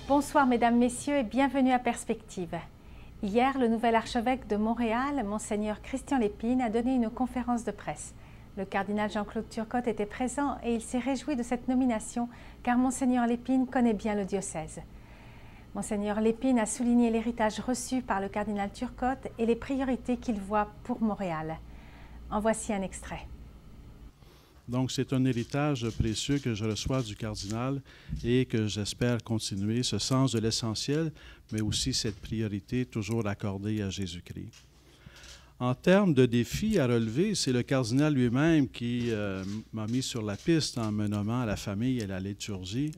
Bonsoir mesdames, messieurs et bienvenue à Perspective. Hier, le nouvel archevêque de Montréal, Monseigneur Christian Lépine, a donné une conférence de presse. Le cardinal Jean-Claude Turcotte était présent et il s'est réjoui de cette nomination car Monseigneur Lépine connaît bien le diocèse. Monseigneur Lépine a souligné l'héritage reçu par le cardinal Turcotte et les priorités qu'il voit pour Montréal. En voici un extrait. Donc, c'est un héritage précieux que je reçois du cardinal et que j'espère continuer, ce sens de l'essentiel, mais aussi cette priorité toujours accordée à Jésus-Christ. En termes de défis à relever, c'est le cardinal lui-même qui m'a mis sur la piste en me nommant à la famille et à la liturgie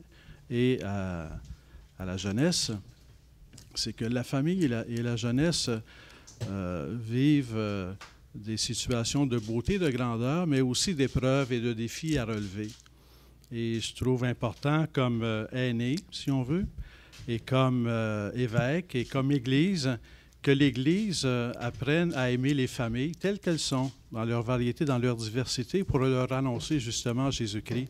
et à la jeunesse. C'est que la famille et la jeunesse vivent des situations de beauté, de grandeur, mais aussi d'épreuves et de défis à relever. Et je trouve important comme aîné, si on veut, et comme évêque et comme Église, que l'Église apprenne à aimer les familles telles qu'elles sont, dans leur variété, dans leur diversité, pour leur annoncer justement Jésus-Christ.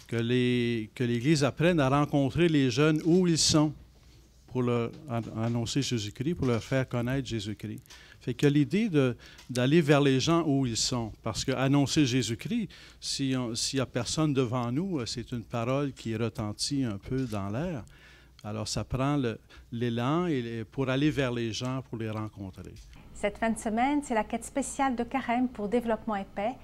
Que l'Église apprenne à rencontrer les jeunes où ils sont, pour leur annoncer Jésus-Christ, pour leur faire connaître Jésus-Christ. Fait que l'idée d'aller vers les gens où ils sont, parce qu'annoncer Jésus-Christ, s'il n'y a personne devant nous, c'est une parole qui retentit un peu dans l'air. Alors ça prend l'élan pour aller vers les gens, pour les rencontrer. Cette fin de semaine, c'est la quête spéciale de Carême pour Développement et Paix,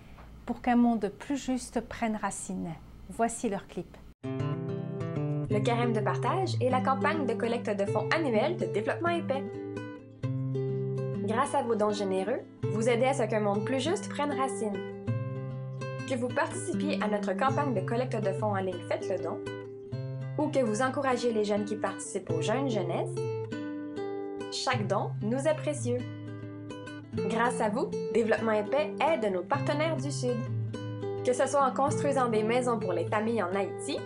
pour qu'un monde plus juste prenne racine. Voici leur clip. Le Carême de partage est la campagne de collecte de fonds annuelle de Développement et Paix. Grâce à vos dons généreux, vous aidez à ce qu'un monde plus juste prenne racine. Que vous participiez à notre campagne de collecte de fonds en ligne Faites le don, ou que vous encouragez les jeunes qui participent aux Jeunes Jeunesse, chaque don nous est précieux. Grâce à vous, Développement et Paix aide nos partenaires du Sud. Que ce soit en construisant des maisons pour les familles en Haïti,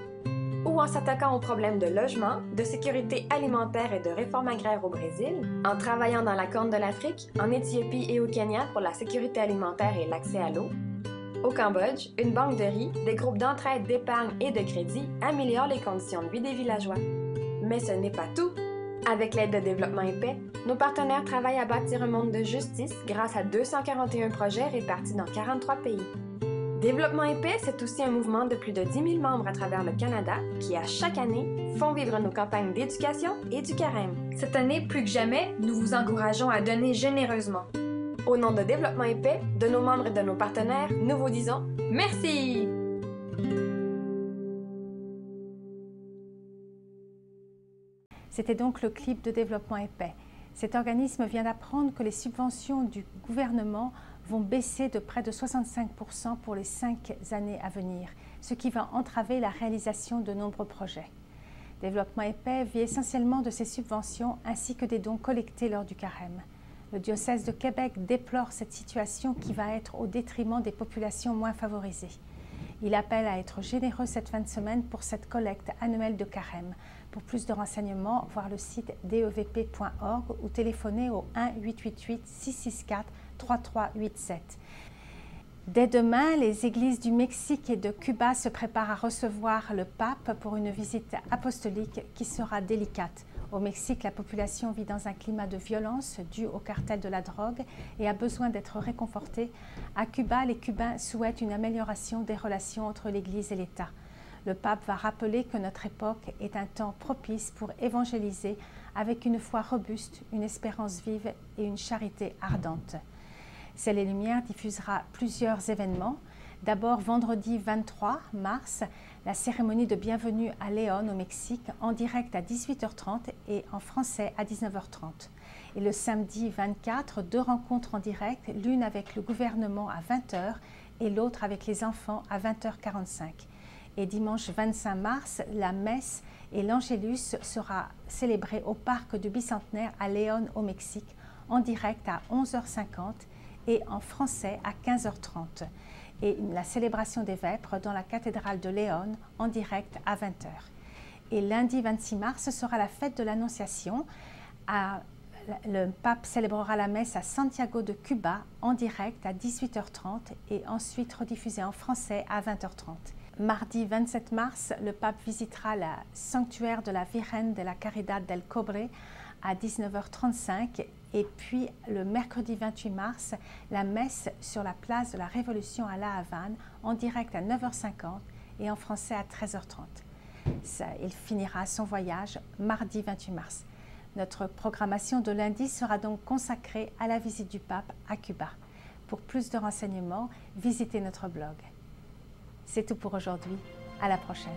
ou en s'attaquant aux problèmes de logement, de sécurité alimentaire et de réforme agraire au Brésil, en travaillant dans la Corne de l'Afrique, en Éthiopie et au Kenya pour la sécurité alimentaire et l'accès à l'eau. Au Cambodge, une banque de riz, des groupes d'entraide, d'épargne et de crédit améliorent les conditions de vie des villageois. Mais ce n'est pas tout. Avec l'aide de Développement et Paix, nos partenaires travaillent à bâtir un monde de justice grâce à 241 projets répartis dans 43 pays. Développement et Paix, c'est aussi un mouvement de plus de 10 000 membres à travers le Canada qui, à chaque année, font vivre nos campagnes d'éducation et du carême. Cette année, plus que jamais, nous vous encourageons à donner généreusement. Au nom de Développement et Paix, de nos membres et de nos partenaires, nous vous disons merci! C'était donc le clip de Développement et Paix. Cet organisme vient d'apprendre que les subventions du gouvernement vont baisser de près de 65% pour les 5 années à venir, ce qui va entraver la réalisation de nombreux projets. Développement et Paix vit essentiellement de ces subventions ainsi que des dons collectés lors du carême. Le diocèse de Québec déplore cette situation qui va être au détriment des populations moins favorisées. Il appelle à être généreux cette fin de semaine pour cette collecte annuelle de carême. Pour plus de renseignements, voir le site devp.org ou téléphoner au 1-888-664-3387. Dès demain, les églises du Mexique et de Cuba se préparent à recevoir le pape pour une visite apostolique qui sera délicate. Au Mexique, la population vit dans un climat de violence dû au cartel de la drogue et a besoin d'être réconfortée. À Cuba, les Cubains souhaitent une amélioration des relations entre l'Église et l'État. Le pape va rappeler que notre époque est un temps propice pour évangéliser avec une foi robuste, une espérance vive et une charité ardente. Ciel et Lumière diffusera plusieurs événements. D'abord, vendredi 23 mars, la cérémonie de bienvenue à Léon au Mexique en direct à 18h30 et en français à 19h30. Et le samedi 24, 2 rencontres en direct, l'une avec le gouvernement à 20h et l'autre avec les enfants à 20h45. Et dimanche 25 mars, la messe et l'Angélus sera célébré au parc du Bicentenaire à Léon au Mexique en direct à 11h50 et en français à 15h30. Et la célébration des Vêpres dans la cathédrale de Léon en direct à 20h. Et lundi 26 mars sera la fête de l'Annonciation. Le pape célébrera la messe à Santiago de Cuba en direct à 18h30 et ensuite rediffusée en français à 20h30. Mardi 27 mars, le pape visitera le sanctuaire de la Virgen de la Caridad del Cobre à 19h35 et puis le mercredi 28 mars, la messe sur la place de la Révolution à La Havane en direct à 9h50 et en français à 13h30. Il finira son voyage mardi 28 mars. Notre programmation de lundi sera donc consacrée à la visite du pape à Cuba. Pour plus de renseignements, visitez notre blog. C'est tout pour aujourd'hui. À la prochaine.